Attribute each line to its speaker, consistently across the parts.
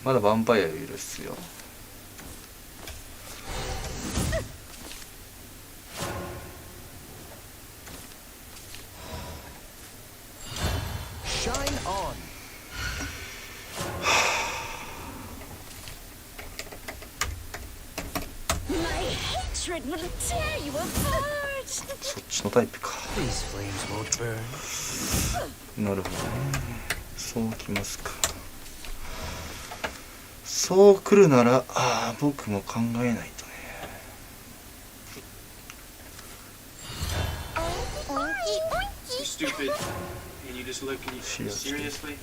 Speaker 1: まだヴァンパイアいるっすよ。そっちのタイプか。なるほどね。そうきますか。そう来るなら僕も考えないとね。
Speaker 2: Stupid, and you just look and you seriously,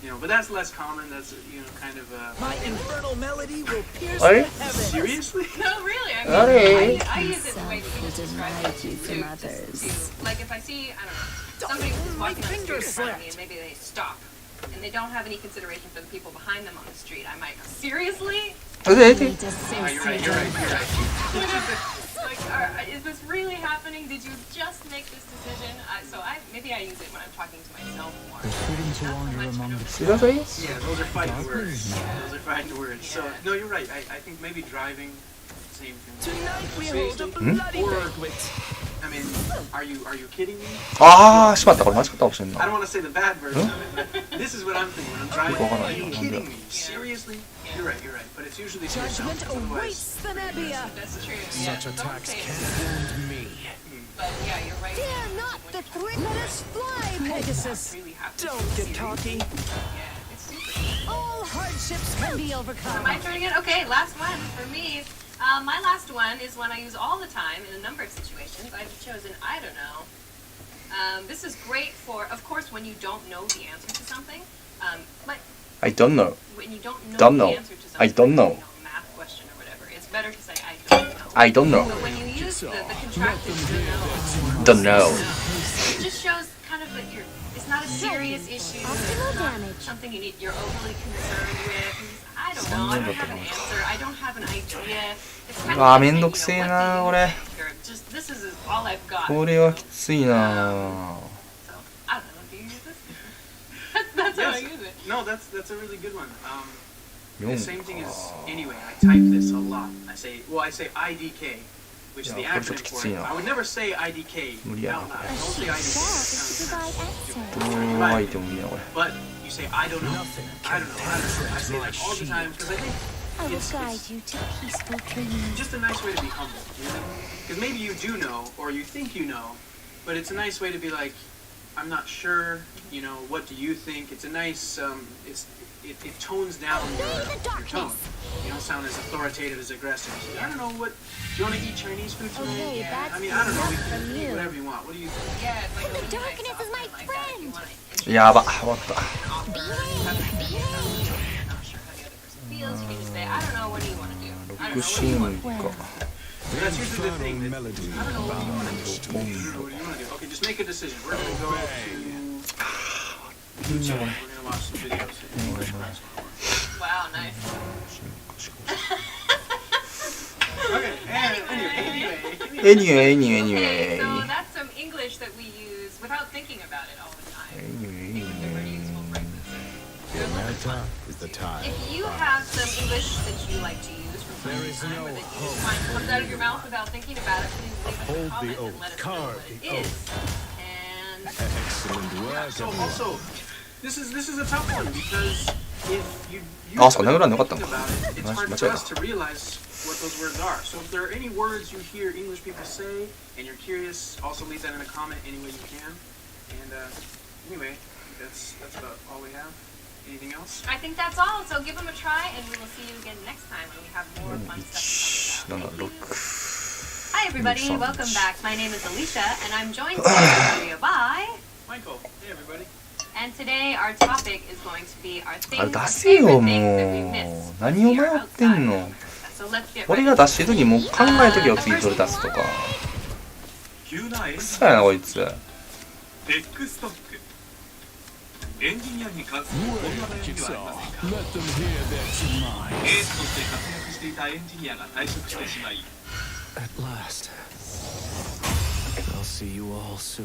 Speaker 2: you know. But that's less common. That's kind of
Speaker 3: My infernal melody will pierce the heavens.
Speaker 2: Seriously?
Speaker 4: No, really. I use it the way you describe it too. Like if I see, I don't know, somebody was walking on the street in front of me, and maybe they stop, and they don't have any consideration for the people behind them on the street. I might go, seriously?
Speaker 2: You're right. Like, is this really happening? Did you just make this decision? Maybe I use it when I'm talking to myself more.
Speaker 1: Seriously?
Speaker 2: Yeah, those are fighting words. Those are fighting words. So, no, you're right. I think maybe driving, same thing.
Speaker 3: Tonight we hold a bloody banquet.
Speaker 2: I mean, are you kidding me?
Speaker 1: しまった。これ間違ったかもしれん
Speaker 2: I
Speaker 1: な。
Speaker 2: don't want to say the bad version of it, but this is what I'm thinking when I'm driving. Are you kidding me? Seriously? You're right. But it's usually to yourself.
Speaker 3: Judgment awaits the Nebbia.
Speaker 4: That's true.
Speaker 3: Such attacks can't wound me.
Speaker 4: But yeah, you're right.
Speaker 5: Dare not the threat. Let us fly, Pegasus.
Speaker 3: Don't get cocky.
Speaker 4: Yeah, it's super.
Speaker 5: All hardships can be overcome.
Speaker 4: Am I turning it? Okay, last one for me. My last one is one I use all the time in a number of situations. I've chosen I don't know. This is great for, of course, when you don't know the answer to something. But
Speaker 1: I don't know.
Speaker 4: when you don't know
Speaker 1: Don't
Speaker 4: the
Speaker 1: know.
Speaker 4: answer to something,
Speaker 1: I don't know.
Speaker 4: like, a math question or whatever, it's better to say I don't know.
Speaker 1: I don't know.
Speaker 4: But when you use the contracted
Speaker 1: Don't know.
Speaker 4: it just shows kind of that it's not a serious issue. It's not something you're overly concerned with. I don't know. I don't have an answer. I don't have an idea. It's kind of like
Speaker 1: めんどくせえなこれ。
Speaker 4: Just this is all I've got.
Speaker 1: これはきついな。
Speaker 4: So I don't know. Do you use this? That's how I use it.
Speaker 2: No, that's a really good one. The
Speaker 1: 4
Speaker 2: same thing
Speaker 1: か。
Speaker 2: is, anyway, I type this a lot. I say IDK, which is the
Speaker 1: Yeah,
Speaker 2: acronym for it. I would never say IDK out loud. Don't say IDK.
Speaker 1: どうアイテムいいなこれ。
Speaker 2: But you say I don't know. I don't know. I say that all the time because I think
Speaker 5: I will
Speaker 2: it's
Speaker 5: guide you to peaceful dreams.
Speaker 2: just a nice way to be humble. Because maybe you do know or you think you know, but it's a nice way to be like, I'm not sure. What do you think? It's a nice. It tones down your tone. You don't sound as authoritative as aggressive. So, I don't know what. Do you want to eat Chinese food tonight?
Speaker 5: Okay,
Speaker 2: Yeah.
Speaker 5: that's
Speaker 2: I mean, I don't know. We
Speaker 5: enough
Speaker 2: can
Speaker 5: from
Speaker 2: eat
Speaker 5: you.
Speaker 2: whatever you want. What do you think?
Speaker 4: Yeah, it's like a
Speaker 5: The
Speaker 4: really nice
Speaker 5: darkness is my
Speaker 4: something like that if you
Speaker 5: friend.
Speaker 4: wanna
Speaker 1: やば。終わった。
Speaker 4: offer something you're not sure how the other person feels. You can just say, I don't know. What do you want to do? I don't know.
Speaker 1: 6
Speaker 4: What do
Speaker 1: シ
Speaker 4: you
Speaker 1: ー
Speaker 4: want
Speaker 1: ン
Speaker 4: to do?
Speaker 1: か。
Speaker 2: That's usually the thing. I don't know what you want to do. What do you want to do? Okay, just make a decision. We're gonna go to YouTube. We're gonna watch some videos. English class.
Speaker 4: Wow, nice.
Speaker 2: Okay.
Speaker 1: Anyway.
Speaker 4: Okay, so that's some English that we use without thinking about it all the time. They're pretty useful phrases.
Speaker 3: Is the time.
Speaker 4: If you have some English that you like to use from time to time, or that you just find comes out of your mouth without thinking about it, please leave us a
Speaker 3: Hold the
Speaker 4: comment and
Speaker 3: oath.
Speaker 4: let us know
Speaker 3: Carve
Speaker 4: what it
Speaker 3: the
Speaker 4: is. And
Speaker 3: Excellent work.
Speaker 2: So also, this is a tough one because if you
Speaker 1: あ、そんなぐらいなかったの
Speaker 2: think
Speaker 1: か。
Speaker 2: about it, it's
Speaker 1: 間
Speaker 2: hard
Speaker 1: 違
Speaker 2: for
Speaker 1: え
Speaker 2: us
Speaker 1: た。
Speaker 2: to realize what those words are. So if there are any words you hear English people say and you're curious, also leave that in a comment any way you can. And anyway, that's about all we have. Anything else?
Speaker 4: I think that's all. So give them a try, and we will see you again next time when we have more fun stuff to talk about. Thank you. Hi everybody, welcome back. My name is Alicia, and I'm joined today by
Speaker 2: Michael. Hey everybody.
Speaker 4: And today our topic is going to be our
Speaker 1: あれ
Speaker 4: things,
Speaker 1: 出
Speaker 4: our
Speaker 1: せよ
Speaker 4: favorite
Speaker 1: も
Speaker 4: things that we
Speaker 1: う
Speaker 4: miss.
Speaker 1: 何を迷ってんの。
Speaker 4: So let's get
Speaker 1: 俺
Speaker 4: ready.
Speaker 1: が出してる時もう考えときを次それ出すとか。
Speaker 2: 急なエン
Speaker 1: くそやなこいつ。
Speaker 2: テックストック。エンジニアに関するこんな悩みはありませんか。
Speaker 3: Let them hear their demise.
Speaker 2: エースとして活躍していたエンジニアが退職してしまい、
Speaker 3: At last. I'll see you all soon.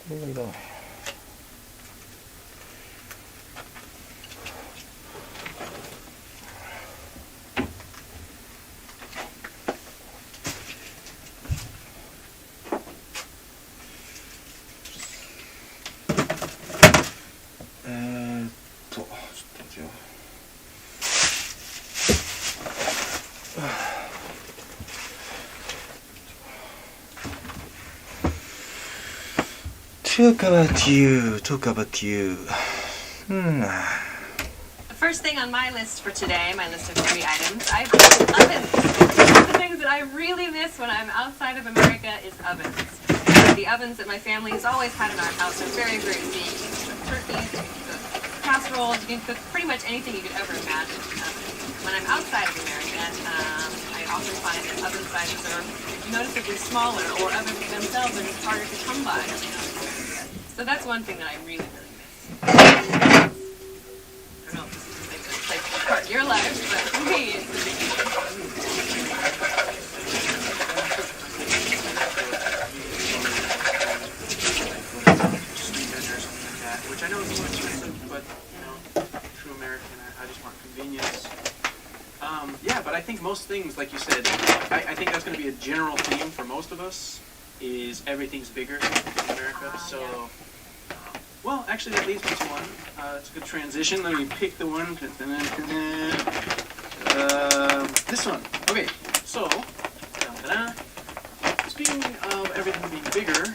Speaker 1: これがいらない。ちょっと待ってよ。Talk about you. Talk about you.
Speaker 4: The first thing on my list for today, my list of 3 items, I've got ovens. One of the things that I really miss when I'm outside of America is ovens. The ovens that my family has always had in our house are very, very big. You can cook turkeys, you can cook casseroles, you can cook pretty much anything you could ever imagine. When I'm outside of America, I often find that oven sizes are noticeably smaller, or ovens themselves are just harder to come by. So that's one thing that I really, really miss. I don't know if this is a big place to start your life, but for me, it's a big deal.
Speaker 2: Which I know is more expensive, but true American, I just want convenience. Yeah, but I think most things, like you said, I think that's going to be a general theme for most of us, is everything's bigger in America. So, well, actually that leads me to one. It's a good transition. Let me pick the one. This one. Okay, so, speaking of everything being bigger,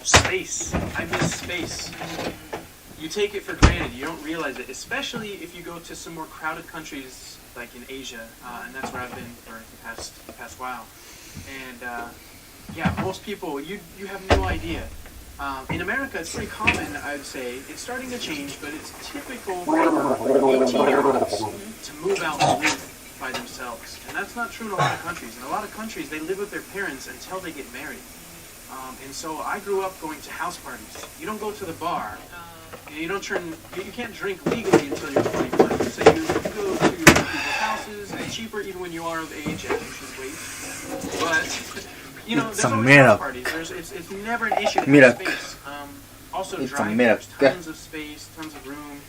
Speaker 2: space. I miss space. You take it for granted. You don't realize it, especially if you go to some more crowded countries like in Asia, and that's where I've been for the past while. And yeah, most people, you have no idea. In America, it's pretty common, I'd say. It's starting to change, but it's typical for 18-year-olds to move out and live by themselves. And that's not true in a lot of countries. In a lot of countries, they live with their parents until they get married. And so I grew up going to house parties. You don't go to the bar. You can't drink legally until you're 21. So you go to people's houses. It's cheaper even when you are of age, as you should wait. But there's always house parties. It's never an issue to have space. Also, driving, there's tons of space, tons of room.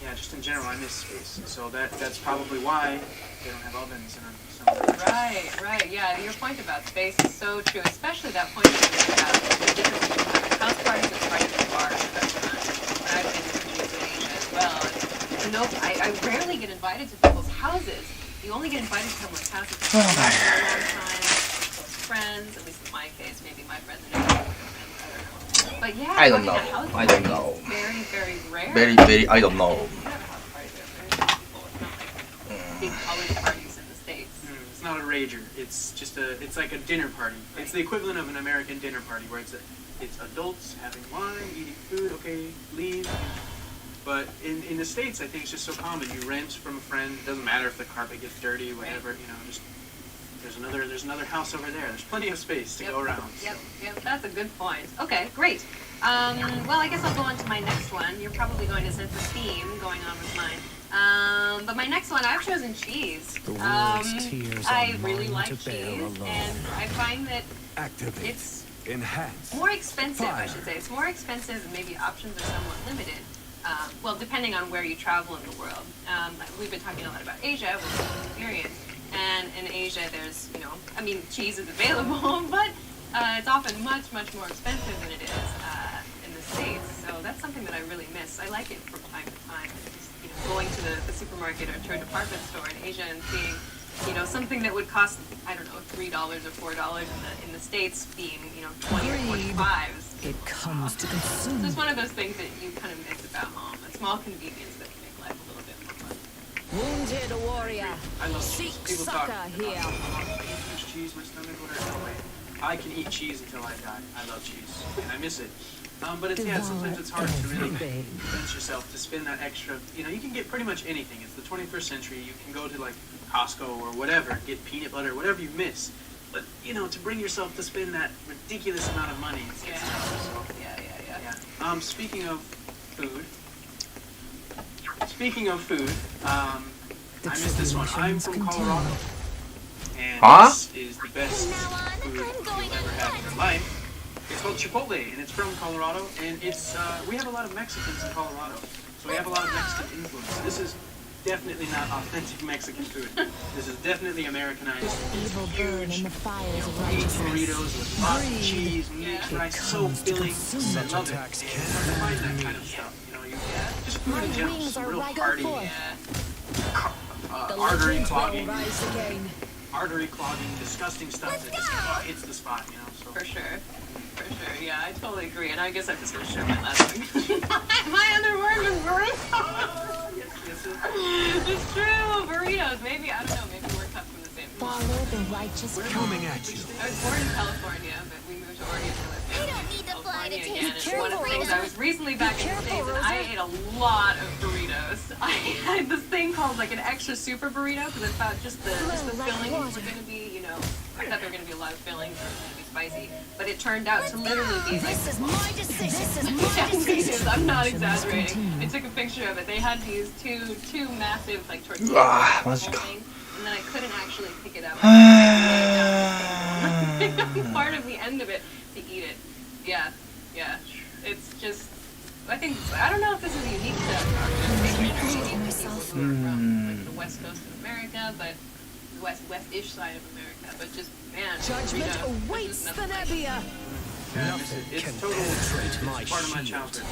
Speaker 2: Yeah, just in general, I miss space. So that's probably why they don't have ovens in some countries.
Speaker 4: Right. Yeah, your point about space is so true, especially that point you made about the difference between house parties and parties at bars and restaurants. When I've been to Asia as well, I rarely get invited to people's houses. You only get invited to someone's house if you've been there for a long time, close friends, at least in my case, maybe my friends and I don't know. But yeah,
Speaker 1: I don't know.
Speaker 4: It's very, very rare.
Speaker 1: Very, I don't know.
Speaker 4: Big college parties in the States.
Speaker 2: It's not a rager. It's like a dinner party. Right. It's the equivalent of an American dinner party where it's adults having wine, eating food, okay, leave. But in the States, I think it's just so common. You rent from a friend. It doesn't matter if the carpet gets dirty, whatever. Just there's another house over there. There's plenty of space to go around.
Speaker 4: Yep. That's a good point. Okay, great. Well, I guess I'll go on to my next one. You're probably going to sense a theme going on with mine. But my next one, I've chosen cheese. I really like cheese, and I find that it's more expensive, I should say. It's more expensive, and maybe options are somewhat limited. Well, depending on where you travel in the world. We've been talking a lot about Asia, which is experience. And in Asia, there's, cheese is available, but it's often much, much more expensive than it is in the States. So that's something that I really miss. I like it from time to time. Just, going to the supermarket or to a department store in Asia and seeing, something that would cost, I don't know, $3 or $4 in the States being, 20 or 25s.
Speaker 5: It comes to consume.
Speaker 4: So it's one of those things that you kind of miss about home. A small convenience that can make life a little bit more fun.
Speaker 5: Wounded warrior.
Speaker 2: I love
Speaker 5: Seek
Speaker 2: cheese. People talk
Speaker 5: succor here.
Speaker 2: Cheese, my stomach, whatever. No way. I can eat cheese until I die. I love cheese, and I miss it. But sometimes it's hard to really convince yourself to spend that extra. You can get pretty much anything. It's the 21st century. You can go to like Costco or whatever, get peanut butter, whatever you miss. But to bring yourself to spend that ridiculous amount of money, it's tough. So. Yeah. Speaking of food, I miss this one. I'm from Colorado, and this is the best food you'll ever have in your life. It's called Chipotle, and it's from Colorado. And it's we have a lot of Mexicans in Colorado, so we have a lot of Mexican influence. This is definitely not authentic Mexican food. This is definitely Americanized.
Speaker 5: Evil burn in the fires of
Speaker 2: Huge
Speaker 5: righteousness.
Speaker 2: burritos with lots of cheese, meat, rice, so filling. I love it. And it's hard to find that kind of stuff. You know, you just food in general, some real hearty, artery clogging, disgusting stuff that just hits the spot. You know, so.
Speaker 4: For sure. Yeah, I totally agree. And I guess I'm just gonna share my last one. My other word was burrito. It's true, burritos. Maybe, I don't know, maybe we're cut from the same cloth.
Speaker 5: Follow the righteous path.
Speaker 3: Coming at you.
Speaker 4: I was born in California, but we moved to Oregon to live
Speaker 5: You don't need to fly to
Speaker 4: California
Speaker 5: taste
Speaker 4: again. And one of the things, I was recently back in the States, and I ate a lot of burritos. I had this thing called like an extra super burrito, because I thought just the fillings were going to be, you know, I thought there were going to be a lot of fillings, or it was going to be spicy. But it turned out to literally be like...
Speaker 5: This is my decision. This is my
Speaker 4: Yes,
Speaker 5: decision.
Speaker 4: I'm not exaggerating. I took a picture of it. They had these two massive like tortillas.
Speaker 1: マジか。
Speaker 4: And then I couldn't actually pick it up. Part of the end of it to eat it. Yeah. It's just, I don't know if this is unique to people from like the west coast of America, but the west-ish side of America. But just, man,
Speaker 5: Judgment
Speaker 4: burrito,
Speaker 5: awaits
Speaker 4: there's
Speaker 5: the
Speaker 4: nothing like
Speaker 5: Nebbia.
Speaker 2: It's total. It's part of my childhood.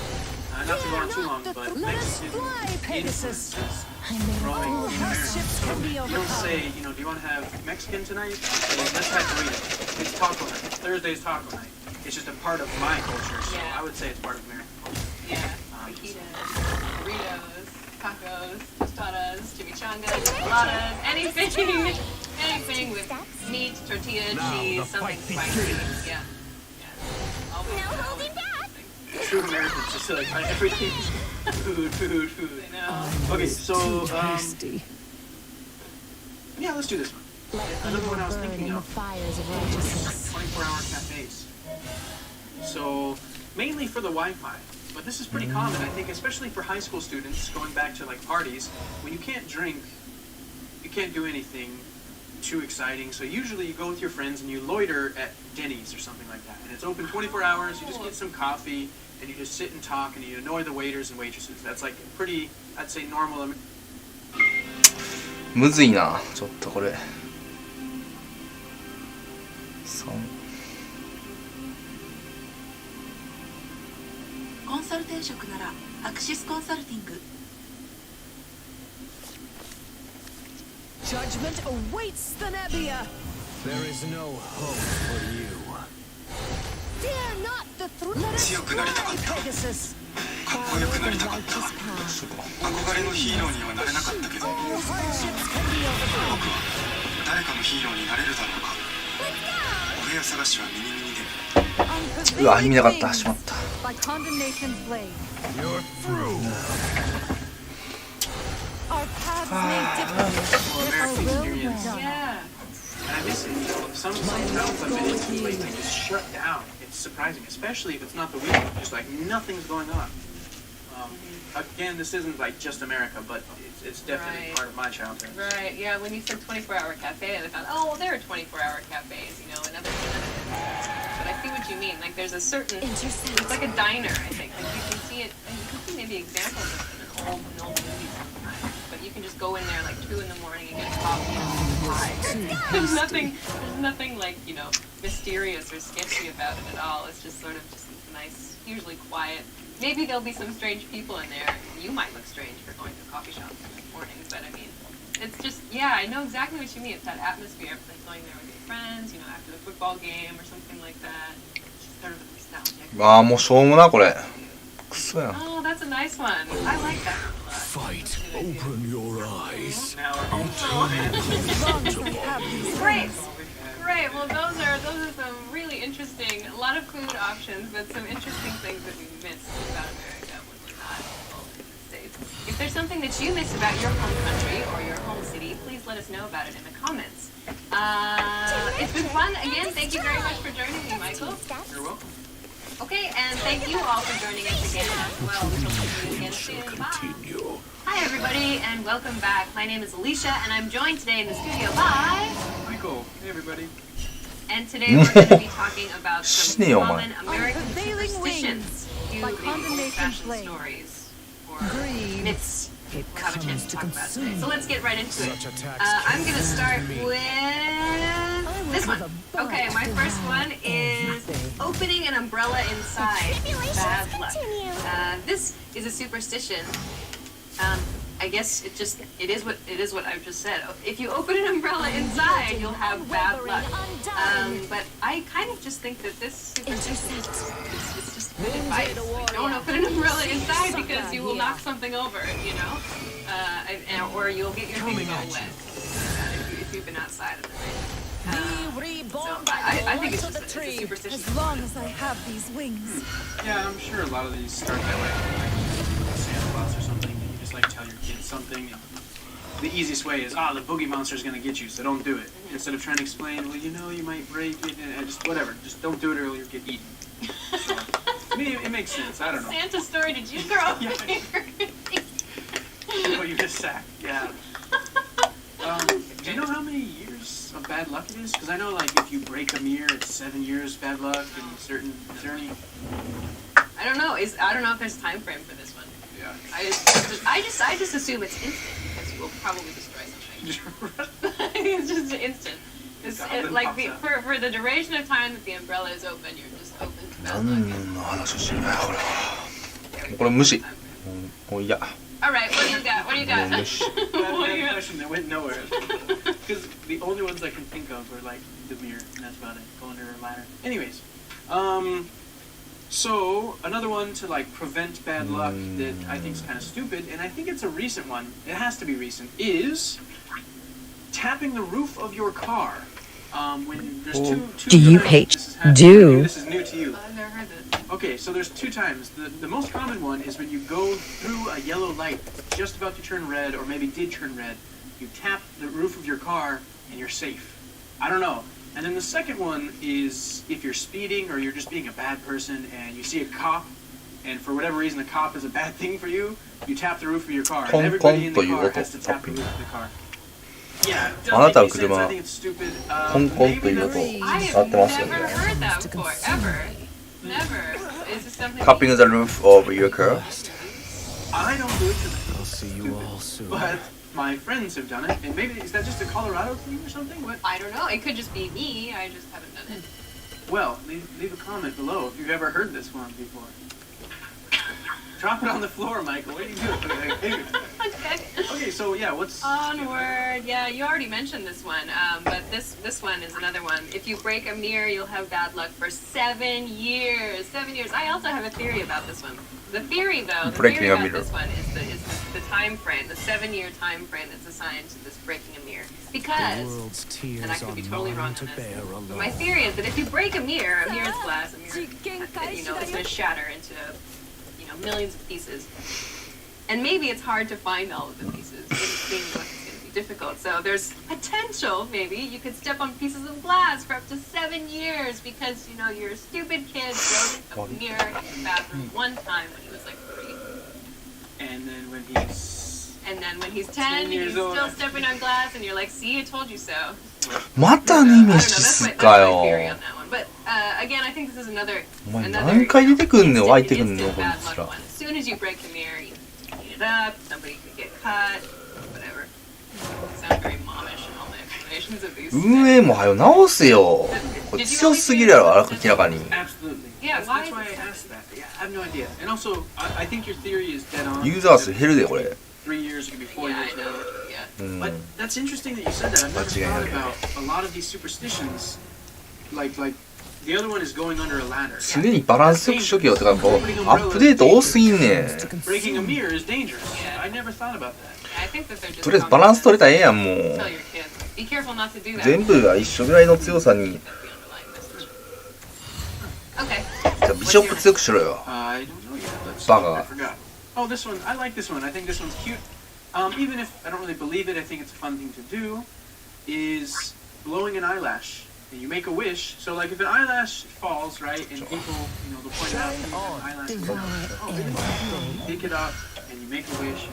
Speaker 2: Not to go on too long, but
Speaker 5: Let us
Speaker 2: Mexican
Speaker 5: fly, Pegasus.
Speaker 2: influences
Speaker 5: I made
Speaker 2: growing
Speaker 5: all
Speaker 2: in
Speaker 5: hardships can be
Speaker 2: America. You'll
Speaker 5: overcome.
Speaker 2: say, you know, do you want to have Mexican tonight? Say, let's have burrito. It's taco night. Thursday's taco night. It's just a part of my culture, so
Speaker 4: Yeah.
Speaker 2: I would say it's part of American culture.
Speaker 4: Yeah, fajitas, burritos, tacos, tostadas, chimichangas, enchiladas, anything with meat, tortilla, cheese, something spicy. Yeah. Always.
Speaker 5: No holding back.
Speaker 2: True Americans just like everything. Food.
Speaker 4: I know.
Speaker 2: Okay, so
Speaker 5: Thirsty.
Speaker 2: yeah, let's do this one.
Speaker 5: Let
Speaker 2: Another
Speaker 5: evil
Speaker 2: one I was
Speaker 5: burn
Speaker 2: thinking
Speaker 5: in the
Speaker 2: of.
Speaker 5: fires of
Speaker 2: Like
Speaker 5: righteousness.
Speaker 2: 24-hour cafes. So mainly for the Wi-Fi, but this is pretty common, I think, especially for high school students going back to like parties. When you can't drink, you can't do anything too exciting. So usually you go with your friends and you loiter at Denny's or something like that. And it's open 24 hours. You just get some coffee and you just sit and talk and you annoy the waiters and waitresses. That's like pretty, I'd say, normal.
Speaker 1: むずいな、ちょっとこれ。
Speaker 6: コンサルテン職ならアクシスコンサルティング。
Speaker 5: Judgment awaits the Nebbia.
Speaker 3: There is no hope for you.
Speaker 5: Dare not the Let us fly, Pegasus.
Speaker 7: かっこよくなりたかった。憧れのヒーローにはなれなかったけど、僕は誰かのヒーローになれるだろうか。お部屋探しはミニミニで。
Speaker 1: うわ、意味なかった。しまった。
Speaker 5: Like condemnation's blade.
Speaker 3: You're through.
Speaker 5: Our paths may differ, but our will
Speaker 2: experience.
Speaker 5: will.
Speaker 4: Yeah.
Speaker 2: And I miss it. You know, some towns I've been into lately just shut down. It's surprising, especially if it's not the weekend. Just like nothing's going on. Again, this isn't like just America, but it's definitely
Speaker 4: Right.
Speaker 2: part of my childhood.
Speaker 4: Right, yeah, when you said 24-hour cafe, I thought, oh, well, there are 24-hour cafes, you know, and other but I see what you mean. Like, there's a certain, it's like a diner, I think. Like, you can see it, and you can see maybe examples of it in old movies sometimes. But you can just go in there like 2 in the morning and get a coffee and pie. There's nothing like, you know, mysterious or sketchy about it at all. It's just sort of just nice, usually quiet. Maybe there'll be some strange people in there. You might look strange for going to a coffee shop in the mornings, but I mean, it's just, yeah, I know exactly what you mean. It's that atmosphere of like going there with your friends, you know, after the football game or something like that. It's just sort of nostalgic.
Speaker 1: ああ、もうしょうもな、これ。くそやん。
Speaker 4: Oh, that's a nice one. I like that one a lot.
Speaker 3: Fight. Open your eyes.
Speaker 2: Now we're home.
Speaker 4: Great. Great. Well, those are some really interesting, a lot of food options, but some interesting things that we missed about America when we're not involved in the States. If there's something that you miss about your home country or your home city, please let us know about it in the comments. It's been fun. Again, thank you very much for joining me, Michael.
Speaker 2: You're welcome.
Speaker 4: Okay, and thank you all for joining us again as well. We will see you again soon. Bye.
Speaker 3: Continue.
Speaker 4: Hi, everybody, and welcome back. My name is Alicia, and I'm joined today in the studio by...
Speaker 2: Michael, hey everybody.
Speaker 4: And today we're going to be talking about some
Speaker 1: 死ねよお前
Speaker 4: common American
Speaker 5: Unveiling
Speaker 4: superstitions
Speaker 5: wings,
Speaker 4: to
Speaker 5: like condemnation
Speaker 4: fashion
Speaker 5: flame.
Speaker 4: stories or
Speaker 5: Greed.
Speaker 4: myths.
Speaker 5: It
Speaker 4: We'll have a chance to talk about it today.
Speaker 5: consume.
Speaker 4: So let's get right into it.
Speaker 3: Such a tax
Speaker 4: I'm going to start
Speaker 3: to me.
Speaker 4: with this one. Okay, my first one is opening an umbrella inside. Bad luck. This is a superstition. I guess it is what I've just said. If you open an umbrella inside, you'll have bad luck. But I kind of just think that this superstition is just good advice. Like, don't open an umbrella inside because you will knock something over, you know, or you'll get your things all wet if you've been outside in the rain. So I think it's just a superstition.
Speaker 5: As long as I have these wings.
Speaker 2: Yeah, I'm sure a lot of these start that way. Like Santa Claus or something. You just like tell your kids something. And the easiest way is, the boogie monster's gonna get you, so don't do it. Instead of trying to explain, well, you know, you might break it, and just whatever. Just don't do it or you'll get eaten. So, I mean, it makes sense. I don't know.
Speaker 4: Santa story, did you grow up
Speaker 2: Yeah.
Speaker 4: here?
Speaker 2: Oh, you just sacked. Yeah. Do you know how many years of bad luck it is? Because I know, like, if you break a mirror, it's 7 years bad luck, and certain. Is there any?
Speaker 4: I don't know. I don't know if there's a time frame for this one.
Speaker 2: Yeah.
Speaker 4: I just assume it's instant because you will probably destroy something. It's just instant. It's like for the duration of time that the umbrella is open, you're just open to bad luck.
Speaker 1: 何の話をしてるんだよこれ。これ無視。もういや。
Speaker 4: All right, what do you got? What do you got?
Speaker 1: 無視。
Speaker 4: What do you got?
Speaker 2: Question that went nowhere. Because the only ones I can think of are like the mirror, and that's about it. Go under a ladder. Anyways, so another one to like prevent bad luck that I think is kind of stupid, and I think it's a recent one. It has to be recent. Is tapping the roof of your car. When there's two
Speaker 8: Do you
Speaker 2: times
Speaker 8: hate-
Speaker 2: this has happened.
Speaker 8: do?
Speaker 2: This is new to you.
Speaker 4: I've never heard that.
Speaker 2: Okay, so there's 2 times. The most common one is when you go through a yellow light that's just about to turn red, or maybe did turn red. You tap the roof of your car, and you're safe. I don't know. And then the second one is if you're speeding or you're just being a bad person and you see a cop, and for whatever reason the cop is a bad thing for you, you tap the roof of your car. And everybody in the car has to tap the roof of the car. Yeah, it doesn't make any sense. I think it's stupid.
Speaker 1: コンコンという音
Speaker 2: maybe
Speaker 4: I
Speaker 1: 使
Speaker 4: have
Speaker 1: ってますよ
Speaker 4: never
Speaker 1: ね。
Speaker 4: heard that before, ever. Never. Is this something?
Speaker 1: Tapping the roof of your car.
Speaker 2: I don't do it because
Speaker 3: I'll see you all soon.
Speaker 2: but my friends have done it, and maybe is that just a Colorado thing or something? What?
Speaker 4: I don't know. It could just be me. I just haven't done it.
Speaker 2: Well, leave a comment below if you've ever heard this one before. Drop it on the floor, Michael. What are you doing? Okay, so yeah, what's
Speaker 4: Onward. Yeah, you already mentioned this one, but this one is another one. If you break a mirror, you'll have bad luck for 7 years. 7 years. I also have a theory about this one. The theory, though,
Speaker 1: Breaking a
Speaker 4: about
Speaker 1: mirror.
Speaker 4: this one is the time frame, the 7-year time frame that's assigned to this breaking a mirror.
Speaker 3: The
Speaker 4: Because,
Speaker 3: world's tears
Speaker 4: and I could be
Speaker 3: are
Speaker 4: totally wrong
Speaker 3: mine to
Speaker 4: on this,
Speaker 3: bear
Speaker 4: but
Speaker 3: alone.
Speaker 4: my theory is that if you break a mirror is glass, a mirror, you know, it's going to shatter into, you know, millions of pieces. And maybe it's hard to find all of the pieces. It seems like it's going to be difficult. So there's potential, maybe, you could step on pieces of glass for up to 7 years because, you know, you're a stupid kid broke a mirror in the bathroom one time when he was like 3.
Speaker 2: and then when he's
Speaker 4: 10, and
Speaker 2: years
Speaker 4: he's
Speaker 2: old.
Speaker 4: still stepping on glass, and you're like, see, I told you so.
Speaker 1: また
Speaker 4: I
Speaker 1: ネ
Speaker 4: don't
Speaker 1: メ
Speaker 4: know,
Speaker 1: シ
Speaker 4: that's
Speaker 1: ス
Speaker 4: my
Speaker 1: か
Speaker 4: theory
Speaker 1: よ
Speaker 4: on。that one. But again, I think this is another
Speaker 1: お前
Speaker 4: another
Speaker 1: 何回出てくんねん、湧いてくん
Speaker 4: instant
Speaker 1: ねん、こい
Speaker 4: bad
Speaker 1: つ
Speaker 4: luck
Speaker 1: ら
Speaker 4: one. As soon as you break the mirror, you clean it up, somebody could get cut, whatever. Sound very momish in all my explanations of these.
Speaker 1: 運営もはよ直せよ。これ強すぎるやろ、明らかに。
Speaker 2: Absolutely.
Speaker 4: Yeah,
Speaker 2: that's,
Speaker 4: why
Speaker 2: that's why I
Speaker 4: is it so
Speaker 2: asked that. Yeah, I have no idea. And also, I think your theory is dead on.
Speaker 1: ユーザー数減るで、これ。
Speaker 2: 3 years, it could be 4
Speaker 4: Yeah,
Speaker 2: years.
Speaker 4: I know.
Speaker 2: Whatever.
Speaker 4: Yeah.
Speaker 1: うん。
Speaker 2: But that's interesting that you said that. I've never
Speaker 1: What's
Speaker 2: thought
Speaker 1: going on?
Speaker 2: about a lot of these superstitions. Like the other one is going under a ladder.
Speaker 1: 常にバランスよくしとけよ。てか、こう、アップデート多すぎんねん。
Speaker 2: Breaking a mirror is dangerous.
Speaker 4: Yeah.
Speaker 2: I never thought about that.
Speaker 4: I think that they're just
Speaker 1: とりあえずバランス取れたらええやん、もう。
Speaker 4: Tell your kids, be careful not to do that.
Speaker 1: 全部が一緒ぐらいの強さに。
Speaker 4: The underlying message. Okay.
Speaker 1: じゃあ、ビショップ強くしろよ。
Speaker 2: I don't know yet. Let's
Speaker 1: Bugger.
Speaker 2: I forgot. Oh, this one. I like this one. I think this one's cute. Even if I don't really believe it, I think it's a fun thing to do. Is blowing an eyelash. And you make a wish. So, like, if an eyelash falls, right, and people, you know, they'll point it out. Oh, eyelash. Oh, really? You pick it up, and you make a wish,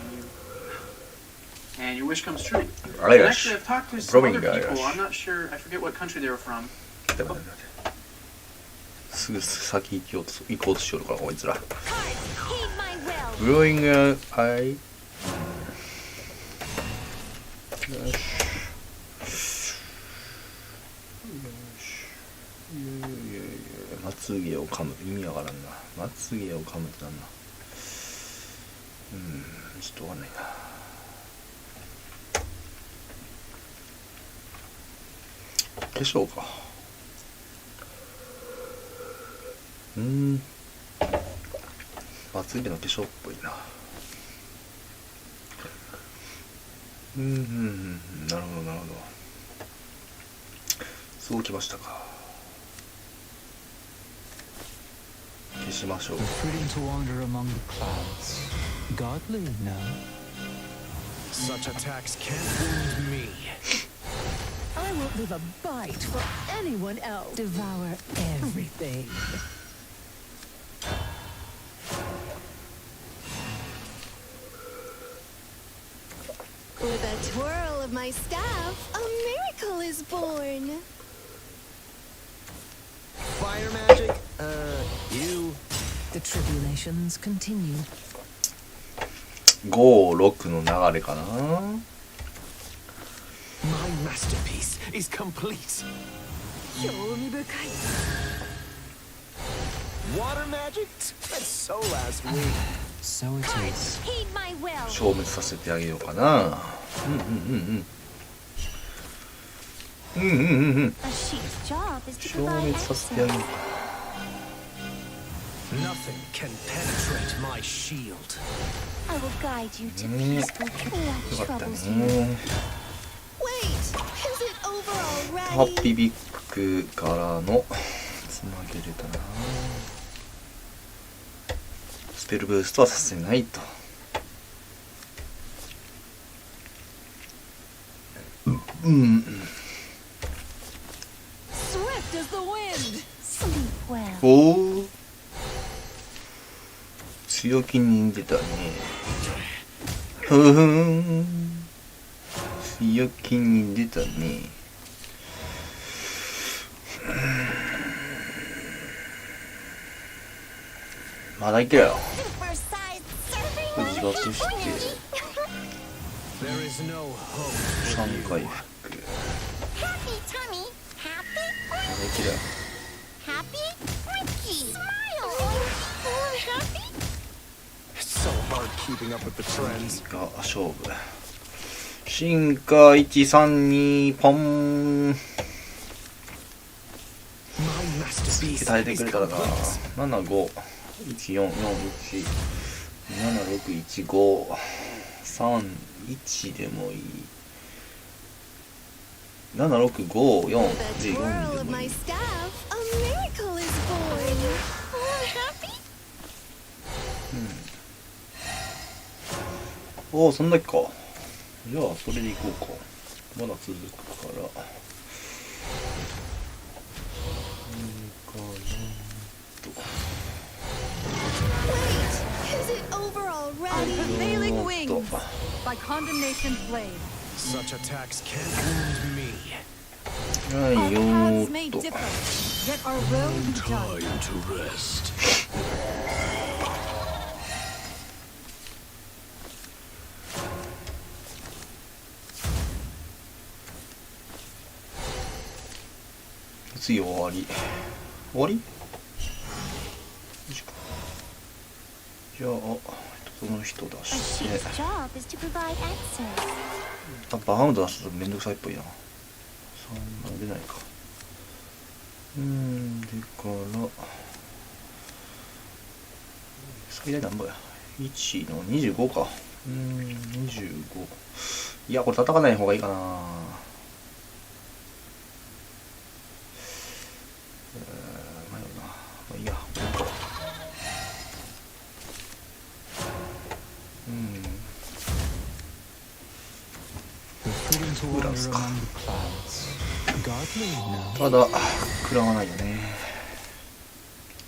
Speaker 2: and your wish comes true. And
Speaker 1: Eyelash.
Speaker 2: actually, I've talked to some
Speaker 1: Blowing
Speaker 2: other people.
Speaker 1: eyelash.
Speaker 2: I'm not sure. I forget what country they were from.
Speaker 1: 待ってすぐ先行こうとしよるからこいつら。ブローイングアイ。よし。まつげを噛む意味わからんな。まつげを噛むってなんだ。ちょっとわかんないな。化粧か。まつげの化粧っぽいな。なるほどなるほど。そうきましたか。消しましょう。
Speaker 3: Freedom to wander among the clouds. Godly, no? Such attacks can't wound me.
Speaker 5: I won't leave a bite for anyone else. Devour everything. With a twirl of my staff, a miracle is born.
Speaker 3: Fire magic? You.
Speaker 5: The tribulations continue.
Speaker 1: 5、6の流れかな。
Speaker 3: My masterpiece is complete.
Speaker 5: 興味深い。
Speaker 3: Water magic? That's so last week. So it is.
Speaker 5: Heed my will.
Speaker 1: 消滅させてあげようかな。
Speaker 5: A sheep's job is to
Speaker 1: 消
Speaker 5: provide
Speaker 1: 滅させてあげよう
Speaker 5: access.
Speaker 1: か。
Speaker 3: Nothing can penetrate my shield.
Speaker 5: I will guide you to
Speaker 1: ね
Speaker 5: peaceful
Speaker 1: よ
Speaker 5: what
Speaker 1: かった
Speaker 5: troubles you.
Speaker 1: ね。
Speaker 5: Wait, is it over
Speaker 1: ハッ
Speaker 5: already?
Speaker 1: ピービッグからのつなげれたな。スペルブーストはさせないと。
Speaker 5: Swift as the wind. Sleep well.
Speaker 1: おお。強気に出たね。強気に出たね。まだいけるよ。
Speaker 5: Super size
Speaker 1: 自爆して
Speaker 3: There is no hope.
Speaker 1: 3回復。
Speaker 5: Happy tummy. Happy
Speaker 1: まだいけるよ。
Speaker 5: Happy Ricky. Smile. Happy.
Speaker 3: It's so hard keeping up with the trends.
Speaker 1: が勝負。進化132ポン。
Speaker 3: My masterpiece
Speaker 1: 耐えて
Speaker 3: is
Speaker 1: くれたらな。
Speaker 3: complete.
Speaker 1: 754141761531でもいい。7654 で
Speaker 5: With a
Speaker 1: 4
Speaker 5: twirl
Speaker 1: で
Speaker 5: of
Speaker 1: もい
Speaker 5: my
Speaker 1: い。
Speaker 5: staff, a miracle is born. Happy?
Speaker 1: おお、そんだけか。じゃあそれでいこうか。まだ続くから。
Speaker 5: Wait, is it over already? Unveiling wings.
Speaker 8: By condemnation blade.
Speaker 3: Such attacks can't wound me.
Speaker 1: はいよ
Speaker 8: Paths
Speaker 1: ー
Speaker 8: may
Speaker 1: っと。
Speaker 8: differ, yet our will be done.
Speaker 3: Time to rest.
Speaker 1: 次終わり。終わり？じゃあ、その人出
Speaker 5: A
Speaker 1: して。
Speaker 5: sheep's job is to provide access.
Speaker 1: あ、バームド出すとめんどくさいっぽいな。3が出ないか。でから最大何ぼや。1の25か。25。いや、これ叩かない方がいいかな。まあいいや。
Speaker 3: Freedom to wander among the clouds. Godly, no?
Speaker 1: ただ食らわないよね。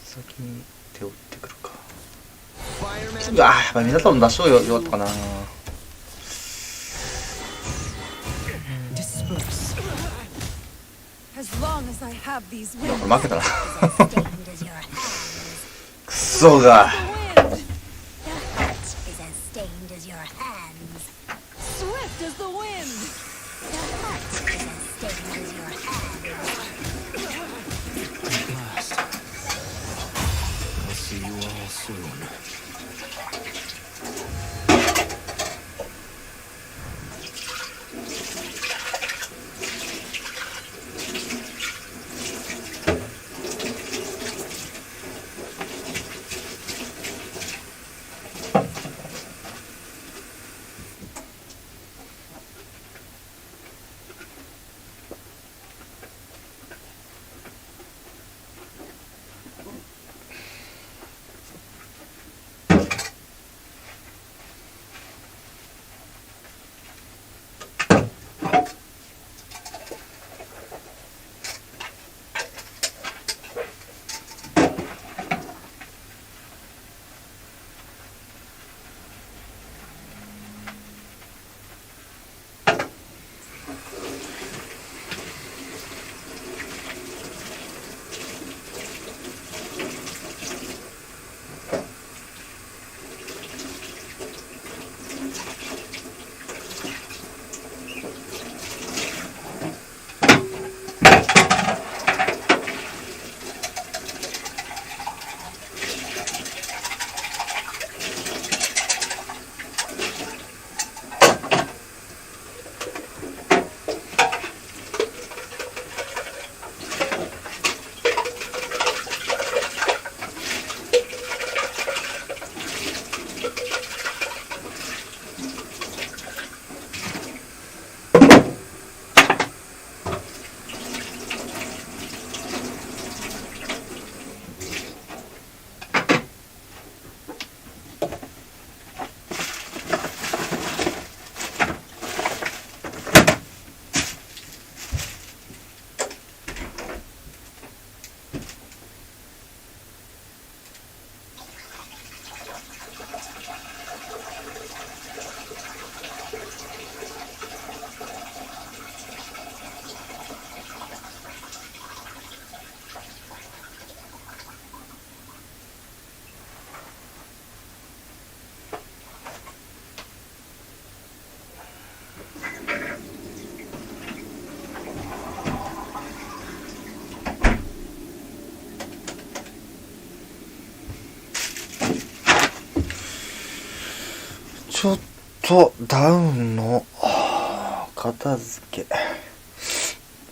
Speaker 1: 先に手を打ってくるか。
Speaker 3: Fire
Speaker 1: う
Speaker 3: magic?
Speaker 1: わ、やっぱり皆さん出しようよ、よかったかな。
Speaker 8: Disperse. As long as suppose I have these wings.
Speaker 1: 負けたなくそが
Speaker 5: Swift as the wind.
Speaker 3: At last. I'll see you all soon.
Speaker 1: ちょっとダウンの片付け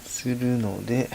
Speaker 1: するので